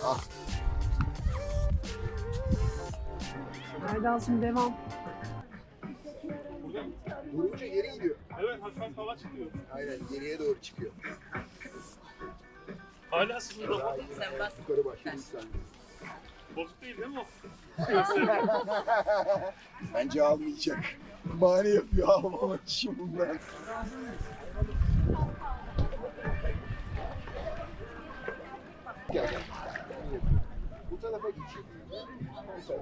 Ah. Erdal'cığım devam. Durunca geri gidiyor. Evet, hafif hava çıkıyor. Aynen, geriye doğru çıkıyor. Hala sıfırda mı? Yukarı başlıyor yükseldi. Bozuk değil mi o? Bence almayacak. Bahane yapıyor almamak için bundan. Gel gel. Bu tarafa geçiyor. Diğerini aşağıya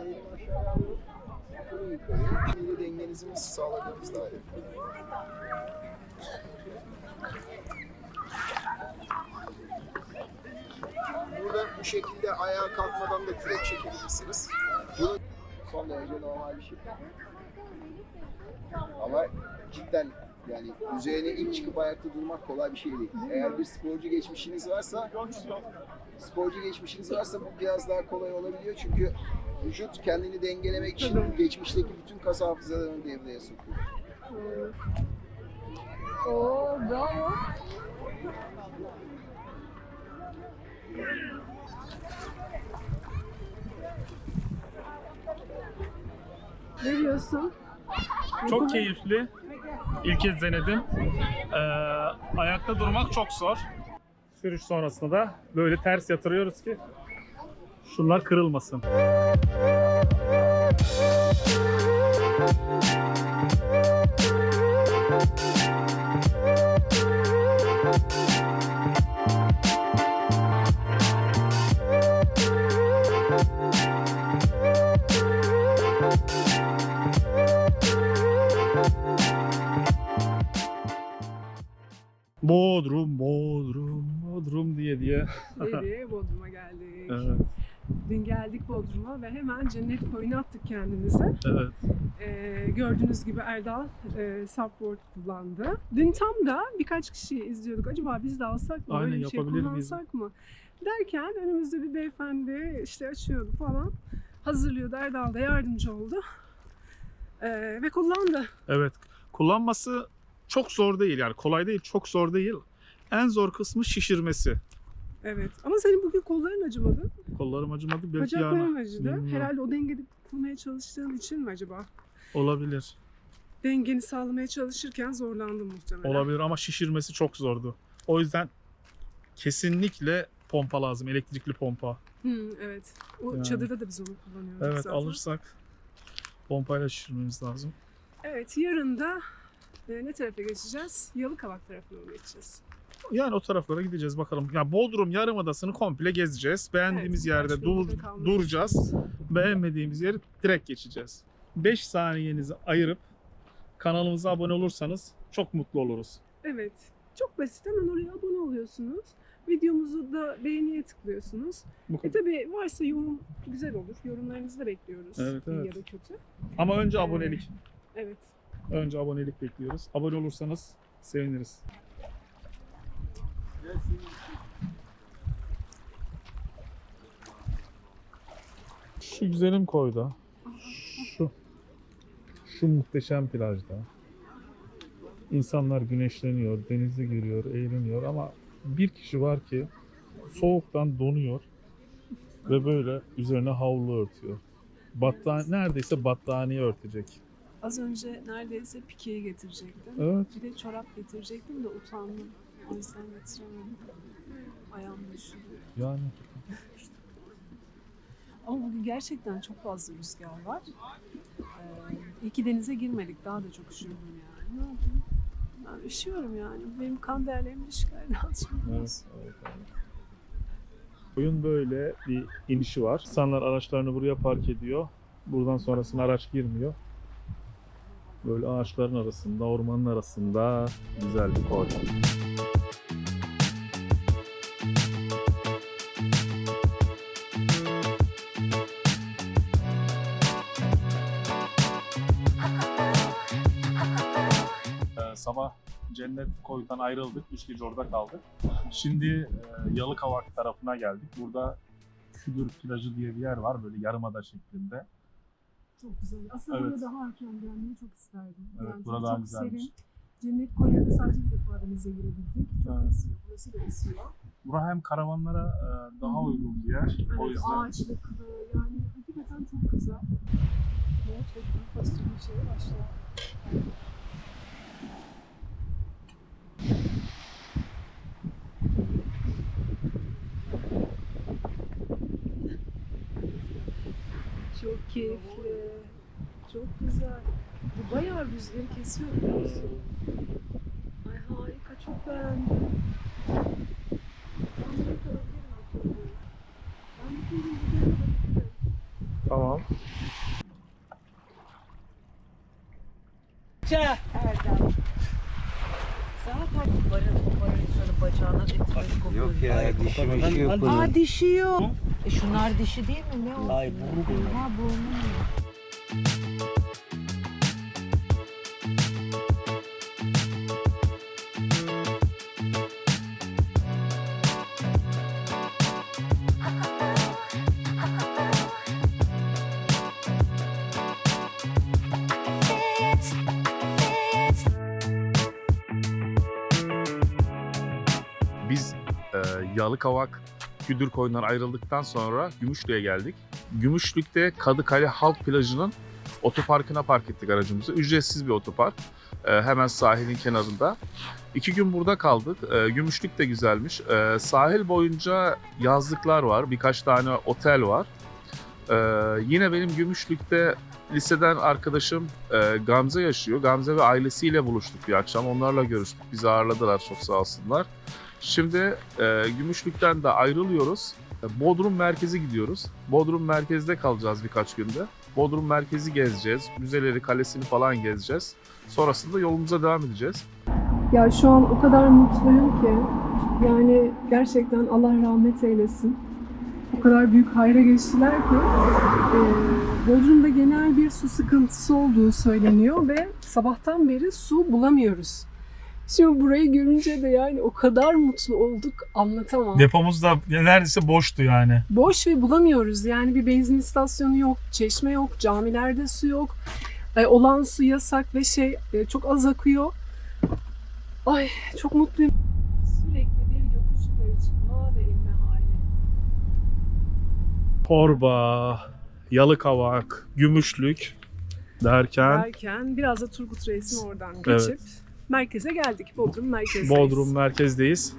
alıyoruz. Bunu yukarıya. Yine dengenizi nasıl sağladığınızla alakalı. Burada bu şekilde ayağa kalkmadan da kürek çekebilirsiniz. Bu son derece normal bir şey. Ama cidden yani üzerine ilk çıkıp ayakta durmak kolay bir şey değil. Eğer bir sporcu geçmişiniz varsa bu biraz daha kolay olabiliyor çünkü vücut kendini dengelemek için geçmişteki bütün kas hafızalarını devreye sokuyor. Oo, bravo. Ne diyorsun? Çok keyifli. İlk kez denedim. Ayakta durmak çok zor. Sürüş sonrasında da böyle ters yatırıyoruz ki şunlar kırılmasın. Bodrum diye. Diye Bodrum'a geldik. Evet, Dün geldik Bodrum'a ve hemen cennet koyuna attık kendimize. evet. Gördüğünüz gibi Erdal subboard kullandı. Dün tam da birkaç kişiyi izliyorduk. Acaba biz de alsak mı? Aynen, Böyle bir şey yapabilir miyiz? kullansak mı? Derken önümüzde bir beyefendi işte açıyordu falan. Hazırlıyordu. Erdal da yardımcı oldu. Ve kullandı. Evet. Kullanması çok zor değil, yani kolay değil, çok zor değil. En zor kısmı şişirmesi. Evet. Ama senin bugün kolların acımadı. Kollarım acımadı, belki Bacakların yani. acıdı. Bilmiyorum. Herhalde o dengede kurmaya çalıştığın için mi acaba? Olabilir. Dengeni sağlamaya çalışırken zorlandın muhtemelen. Olabilir ama şişirmesi çok zordu. O yüzden kesinlikle pompa lazım, elektrikli pompa. Evet. O Yani. çadırda da biz onu kullanıyoruz Evet, zaten. alırsak pompayla şişirmemiz lazım. Evet, yarın da ne tarafa geçeceğiz? Yalıkavak tarafına mı geçeceğiz? Yani o taraflara gideceğiz bakalım. Ya Bodrum Yarımadası'nı komple gezeceğiz. Beğendiğimiz Evet, yerde başka yerde kalmayı duracağız. düşünüyoruz. Beğenmediğimiz yeri direkt geçeceğiz. 5 saniyenizi ayırıp kanalımıza abone olursanız çok mutlu oluruz. Evet, çok basit. Hemen oraya abone oluyorsunuz. Videomuzu da beğeniye tıklıyorsunuz. Bu kadar. Tabii varsa yorum güzel olur. Yorumlarınızı da bekliyoruz. Evet, İyi evet. ya da kötü. Ama önce abonelik. Evet. Önce abonelik bekliyoruz. Abone olursanız seviniriz. Şu güzelim koyda, şu muhteşem plajda insanlar güneşleniyor, denize giriyor, eğleniyor ama bir kişi var ki soğuktan donuyor ve böyle üzerine havlu örtüyor. Neredeyse battaniye örtecek. Az önce neredeyse pikeyi getirecektim. Evet. Bir de çorap getirecektim de utandım. O yüzden getiremedim. Ayağım üşüdü. Yani Ama bugün gerçekten çok fazla rüzgar var. İyi ki denize girmedik. Daha da çok üşüyorum yani. Ne yapayım? Ben üşüyorum yani. Benim kan değerlerim düşük. evet. Oyun böyle bir inişi var. İnsanlar araçlarını buraya park ediyor. Buradan sonrasında araç girmiyor. Böyle ağaçların arasında, ormanın arasında güzel bir koy. Sabah Cennet Koy'dan ayrıldık. 3 gece orada kaldık. Şimdi Yalıkavak tarafına geldik. Burada Küdür plajı diye bir yer var. Böyle yarımada şeklinde. Çok güzel. Aslında Evet. buraya daha erken gelmeyi çok isterdim. Evet, Yani burada daha çok güzelmiş. serin. Cennet Koyu'da sadece bir defa denize girebildik. Çok esiyor. Burası da esiyor. Burası hem karavanlara daha uygun bir yer. O Evet, yüzden. ağaçlıklı. Yani hakikaten çok güzel. Ne çektim fasulye şeye başlıyor. Çok keyifli. Çok güzel. Bu bayağı rüzgarı kesiyor biliyor musun? Ay harika, çok beğendim. Ben de kalabilirim bu türlü. Ben bir türlü burada kalabilirim. Tamam. Erdem. Zaten barın insanın bacağına etmeli kokuyor. Yok ya dişi mişi yok bunun. Aa dişi yok. Şunlar dişi değil mi? Ne o? Ay burnu. Ha burnu. Biz Yalıkavak Güdürkoyundan ayrıldıktan sonra Gümüşlük'e geldik. Gümüşlük'te Kadıkale Halk Plajı'nın otoparkına park ettik aracımızı. Ücretsiz bir otopark. Hemen sahilin kenarında. 2 gün burada kaldık. Gümüşlük de güzelmiş. Sahil boyunca yazlıklar var. Birkaç tane otel var. Yine benim Gümüşlük'te liseden arkadaşım Gamze yaşıyor. Gamze ve ailesiyle buluştuk bir akşam. Onlarla görüştük. Bizi ağırladılar, çok sağ olsunlar. Şimdi Gümüşlük'ten de ayrılıyoruz. Bodrum merkeze gidiyoruz. Bodrum merkezde kalacağız birkaç günde. Bodrum merkezi gezeceğiz. Müzeleri, kalesini falan gezeceğiz. Sonrasında yolumuza devam edeceğiz. Ya şu an o kadar mutluyum ki. Yani gerçekten Allah rahmet eylesin. O kadar büyük hayra geçtiler ki. Bodrum'da genel bir su sıkıntısı olduğu söyleniyor ve sabahtan beri su bulamıyoruz. Şimdi burayı görünce de yani o kadar mutlu olduk, anlatamam. Depomuz da neredeyse boştu yani. Boş ve bulamıyoruz. Yani bir benzin istasyonu yok, çeşme yok, camilerde su yok. Olan su yasak ve çok az akıyor. Ay çok mutluyum. Sürekli bir yokuş yukarı çıkma ve inme hali. Torba, Yalıkavak, Gümüşlük derken Biraz da Turgut Reis'in oradan geçip Evet. merkeze geldik. Bodrum merkezdeyiz. Bodrum merkezdeyiz.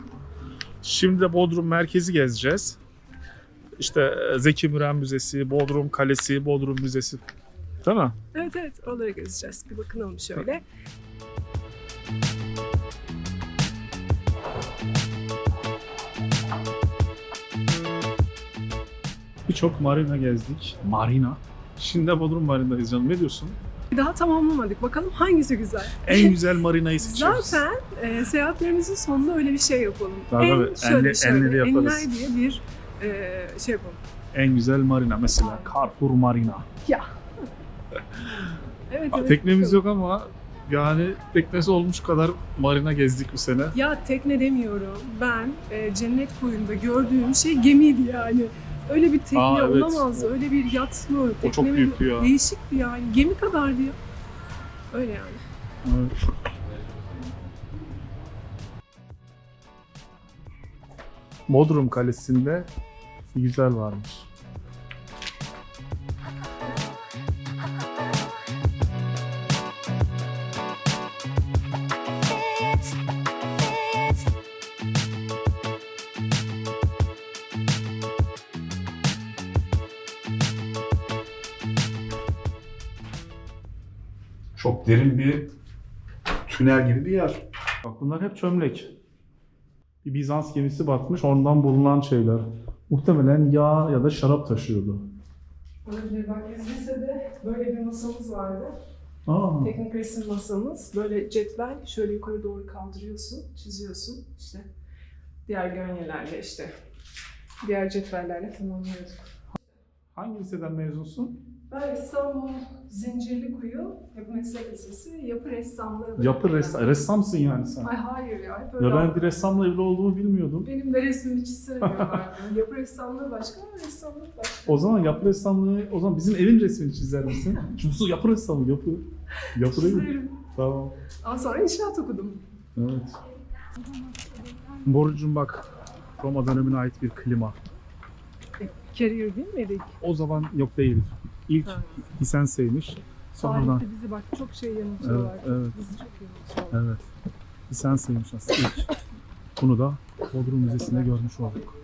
Şimdi de Bodrum merkezi gezeceğiz. İşte Zeki Müren Müzesi, Bodrum Kalesi, Bodrum Müzesi. Değil mi? Evet oraları gezeceğiz. Bir bakınalım şöyle. Birçok marina gezdik. Marina. Şimdi de Bodrum Marina'dayız canım. Ne diyorsun? Daha tamamlamadık. Bakalım hangisi güzel. En güzel marinayı seçiyoruz. Zaten seyahatlerimizin sonunda öyle bir şey yapalım. Tabii, enleri yaparız. Enler diye bir şey yapalım. En güzel marina mesela Carrefour Marina. Evet, Teknemiz bakalım. yok ama yani teknesi olmuş kadar marina gezdik bu sene. Ya tekne demiyorum. Ben Cennet Koyu'nda gördüğüm şey gemiydi yani. Öyle bir tekne Evet. olamaz. Öyle bir yat mı? Tekne çok mi? büyüktü ya. Değişikti yani. Gemi kadardı ya. Öyle yani. Evet. Bodrum Kalesi'nde bir güzel varmış. Çok derin bir tünel gibi bir yer. Bak bunlar hep çömlek. Bir Bizans gemisi batmış, ondan bulunan şeyler. Muhtemelen yağ ya da şarap taşıyordu. Olabilir. Bak biz lisede böyle bir masamız vardı. Aa, Teknik resim masamız. Böyle cetvel şöyle yukarı doğru kaldırıyorsun, çiziyorsun. İşte diğer gönyelerle diğer cetvellerle tamamlıyorduk. hangi liseden mezunsun? Ben İstanbul Zincirlikuyu Yapı Meslek Lisesi yapı ressamlığı. Ressamsın yani sen. Ay hayır ya. Hep Ya öyle ben bir ressamla evli olduğumu bilmiyordum. Benim de resmimi çizdirmiyorlar. Yapı ressamlığı başka, ressamlık başka. O zaman yapı ressamlığı, o zaman bizim evin resmini çizer misin? Çünkü yapı ressamı, yapı değil mi? Çizerim. Tamam. Daha sonra inşaat okudum. Evet. Borucum bak, Roma dönemine ait bir klima. Carrier değil miydik? O zaman yok değil. İlk Ha. Hisense'ymiş. Sonradan. Tarihte bizi bak çok şey yanıltıyorlar. Evet, evet. Bizi çok yanıltıyorlar. Evet. Hisense'ymiş aslında ilk. Bunu da Bodrum Müzesi'nde görmüş olduk.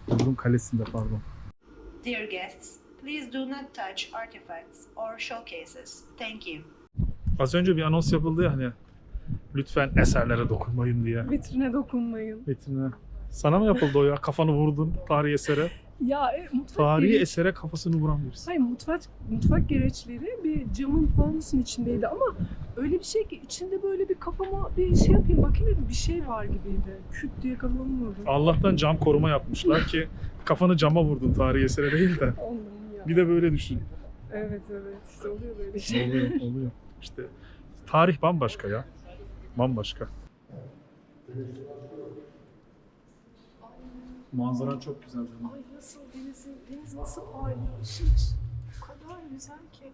Bodrum Kalesi'nde pardon. Dear guests, please do not touch artifacts or showcases. Thank you. Az önce bir anons yapıldı ya hani lütfen eserlere dokunmayın diye. Vitrine dokunmayın. Vitrine. Sana mı yapıldı o ya? Kafanı vurdun tarihi esere. Ya mutfak Tarihi gereç... esere kafasını vuran birisi. Hayır, mutfak gereçleri bir camın fanusun içindeydi ama öyle bir şey ki içinde böyle bir kafama bir şey yapayım bakayım dedim, bir şey var gibiydi. Küt diye kafamı vurdum. Allah'tan cam koruma yapmışlar ki kafanı cama vurdun tarihi esere değil de. Allah'ım ya. Bir de böyle düşün. Evet işte oluyor böyle şey. Oluyor. İşte tarih bambaşka ya. Bambaşka. Manzara çok güzel canım. Ay nasıl deniz nasıl parlıyor, ışık o kadar güzel ki.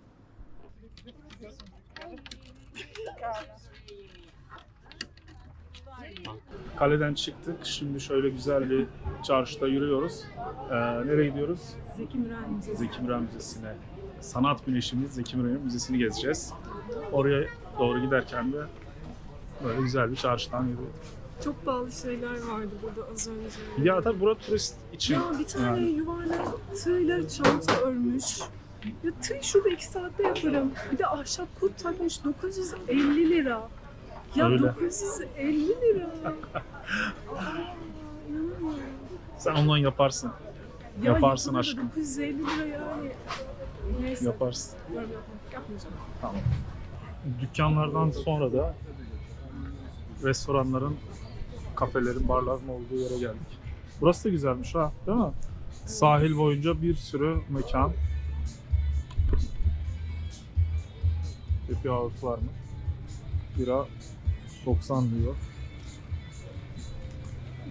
Kaleden çıktık. Şimdi şöyle güzel bir çarşıda yürüyoruz. Nereye gidiyoruz? Zeki Müren Müzesi. Zeki Müren Müzesi'ne. Sanat güneşimiz Zeki Müren Müzesi'ni gezeceğiz. Oraya doğru giderken de böyle güzel bir çarşıdan yürüyoruz. Çok pahalı şeyler vardı burada az önce. Ya tabii burası turist için. Ya bir tane yani. yuvarlak tığla çanta örmüş. Ya tığ şurada 2 saatte yaparım. Bir de ahşap kulp takmış 950 lira. Ya Öyle. 950 lira. İnanamıyorum. Sen ondan yaparsın. Ya Yaparsın yapılır da aşkım. 950 lira yani. Neyse. Yaparsın. Yorum yapmayacağım. Tamam. Dükkanlardan sonra da restoranların, kafelerin, barların olduğu yere geldik. Burası da güzelmiş ha, değil mi? Sahil boyunca bir sürü mekan. Happy hour var mı? Bira 90 diyor.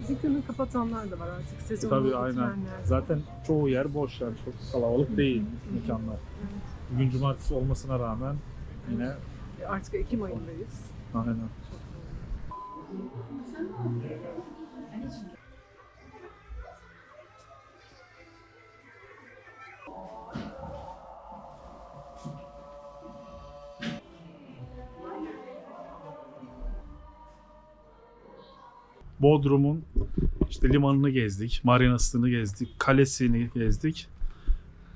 Dükkanı kapatanlar da var artık. Sezonu Tabii bitirenler aynen. de. Zaten çoğu yer boş yani, çok kalabalık değil mekanlar. Bugün cumartesi olmasına rağmen yine Artık Ekim ayındayız. aynen. Bodrum'un işte limanını gezdik, marinasını gezdik, kalesini gezdik.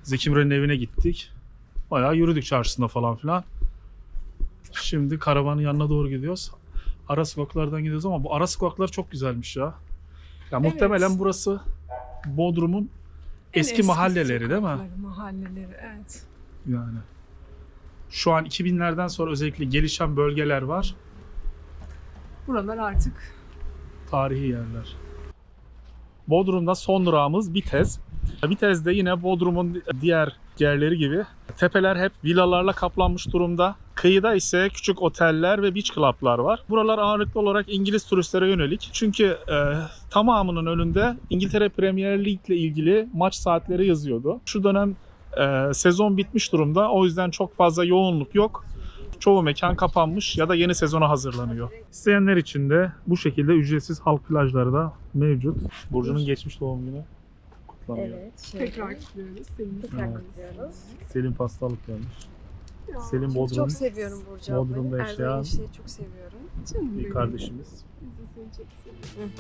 Zeki Müren'in evine gittik. Bayağı yürüdük çarşısında falan filan. Şimdi karavanın yanına doğru gidiyoruz. Ara sokaklardan gidiyoruz ama bu ara sokaklar çok güzelmiş ya. Ya Evet. muhtemelen burası Bodrum'un En eski mahalleleri değil mi? sokakları, Mahalleleri, evet. Yani. Şu an 2000'lerden sonra özellikle gelişen bölgeler var. Buralar artık Tarihi yerler. Bodrum'da son durağımız Bitez. Bitez'de yine Bodrum'un diğer yerleri gibi tepeler hep villalarla kaplanmış durumda. Kıyıda ise küçük oteller ve beach club'lar var. Buralar ağırlıklı olarak İngiliz turistlere yönelik. Çünkü tamamının önünde İngiltere Premier League ile ilgili maç saatleri yazıyordu. Şu dönem sezon bitmiş durumda. O yüzden çok fazla yoğunluk yok. Çoğu mekan kapanmış ya da yeni sezona hazırlanıyor. İsteyenler için de bu şekilde ücretsiz halk plajları da mevcut. Burcu'nun geçmiş doğum günü kutlanıyor. Evet. tekrar kutluyoruz. Senin Tekrar Evet. kutluyoruz. Selim pastalık gelmiş. Ya, Selim Bodrum, Çok seviyorum Burcu ablayı. Bodrum'da Erdoğan yaşayan Enişte'yi çok seviyorum. canım bir benim. kardeşimiz. Biz de seni çok seviyoruz.